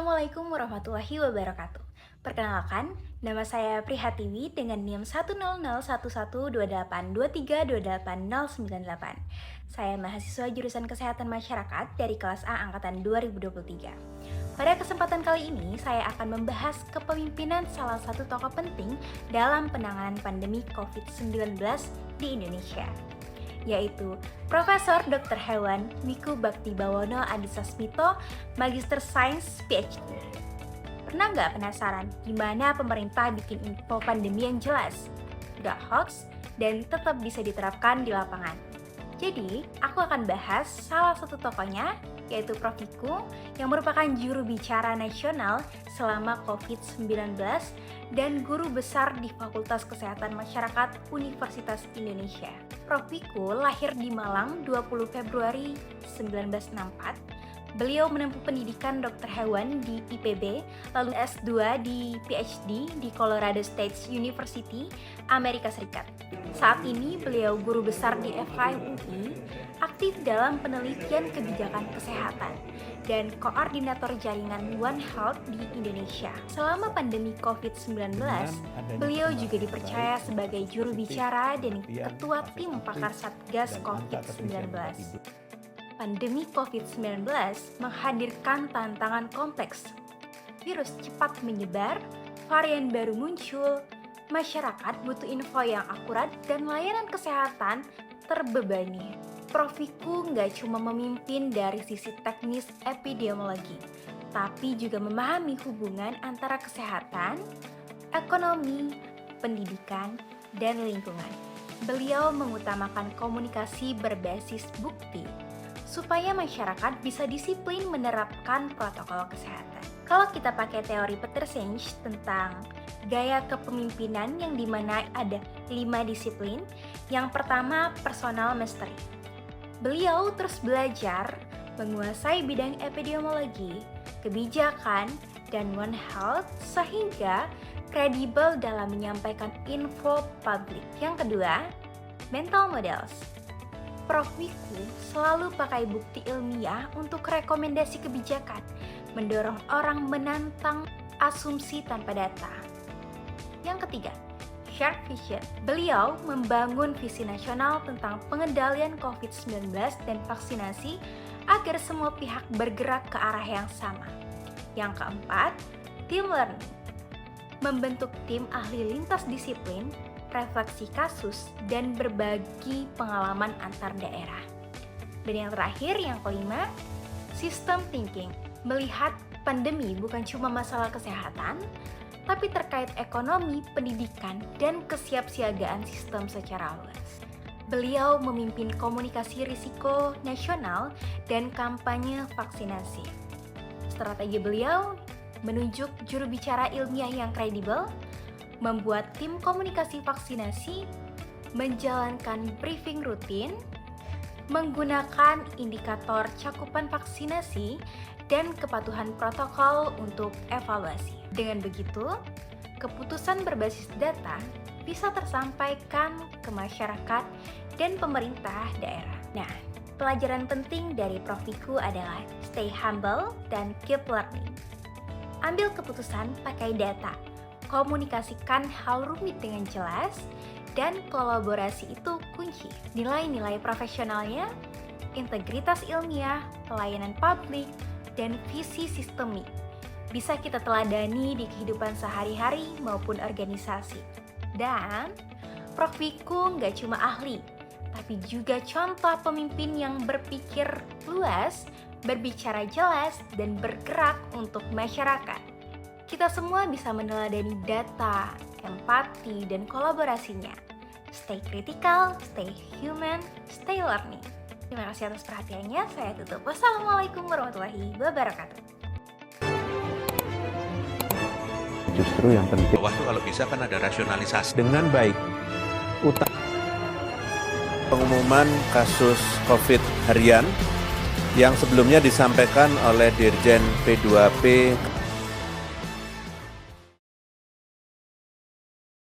Assalamualaikum warahmatullahi wabarakatuh. Perkenalkan, nama saya Prihatiwi dengan NIM 100112823280998. Saya mahasiswa jurusan Kesehatan Masyarakat dari kelas A angkatan 2023. Pada kesempatan kali ini, saya akan membahas kepemimpinan salah satu tokoh penting dalam penanganan pandemi COVID-19 di Indonesia, yaitu Profesor Dr. Hewan Miku Baktibawono Adisasmito, Magister Sains PhD. Pernah nggak penasaran gimana pemerintah bikin info pandemi yang jelas, nggak hoax, dan tetap bisa diterapkan di lapangan? Jadi, aku akan bahas salah satu tokohnya, yaitu Prof. Wiku, yang merupakan juru bicara nasional selama COVID-19 dan guru besar di Fakultas Kesehatan Masyarakat Universitas Indonesia. Prof. Wiku lahir di Malang 20 Februari 1964. Beliau menempuh pendidikan dokter hewan di IPB, lalu S2 di PhD di Colorado State University, Amerika Serikat. Saat ini beliau guru besar di FKM UI, aktif dalam penelitian kebijakan kesehatan, dan koordinator jaringan One Health di Indonesia. Selama pandemi COVID-19, beliau juga dipercaya sebagai juru bicara dan ketua tim pakar Satgas COVID-19. Pandemi COVID-19 menghadirkan tantangan kompleks. Virus cepat menyebar, varian baru muncul, masyarakat butuh info yang akurat dan layanan kesehatan terbebani. Prof. Wiku nggak cuma memimpin dari sisi teknis epidemiologi, tapi juga memahami hubungan antara kesehatan, ekonomi, pendidikan, dan lingkungan. Beliau mengutamakan komunikasi berbasis bukti, supaya masyarakat bisa disiplin menerapkan protokol kesehatan. Kalau kita pakai teori Peter Senge tentang gaya kepemimpinan yang dimana ada 5 disiplin, yang pertama personal mastery. Beliau terus belajar menguasai bidang epidemiologi, kebijakan, dan One Health sehingga kredibel dalam menyampaikan info publik. Yang kedua, mental models. Prof. Wiku selalu pakai bukti ilmiah untuk rekomendasi kebijakan, mendorong orang menantang asumsi tanpa data. Yang ketiga, shared vision. Beliau membangun visi nasional tentang pengendalian COVID-19 dan vaksinasi agar semua pihak bergerak ke arah yang sama. Yang keempat, team learning. Membentuk tim ahli lintas disiplin, refleksi kasus, dan berbagi pengalaman antar daerah. Dan yang terakhir, yang kelima, system thinking. Melihat pandemi bukan cuma masalah kesehatan, tapi terkait ekonomi, pendidikan, dan kesiapsiagaan sistem secara luas. Beliau memimpin komunikasi risiko nasional dan kampanye vaksinasi. Strategi beliau menunjuk juru bicara ilmiah yang kredibel, membuat tim komunikasi vaksinasi, menjalankan briefing rutin, menggunakan indikator cakupan vaksinasi, dan kepatuhan protokol untuk evaluasi. Dengan begitu, keputusan berbasis data bisa tersampaikan ke masyarakat dan pemerintah daerah. Nah, pelajaran penting dari Prof. Wiku adalah stay humble dan keep learning. Ambil keputusan pakai data, komunikasikan hal rumit dengan jelas, dan kolaborasi itu kunci. Nilai-nilai profesionalnya, integritas ilmiah, pelayanan publik, dan visi sistemik bisa kita teladani di kehidupan sehari-hari maupun organisasi. Dan Prof. Wiku nggak cuma ahli, tapi juga contoh pemimpin yang berpikir luas, berbicara jelas, dan bergerak untuk masyarakat. Kita semua bisa meneladani data, empati, dan kolaborasinya. Stay critical, stay human, stay learning. Terima kasih atas perhatiannya. Saya tutup. Wassalamualaikum warahmatullahi wabarakatuh. Justru yang penting bawah itu kalau bisa kan ada rasionalisasi dengan baik. Pengumuman kasus COVID harian yang sebelumnya disampaikan oleh Dirjen P2P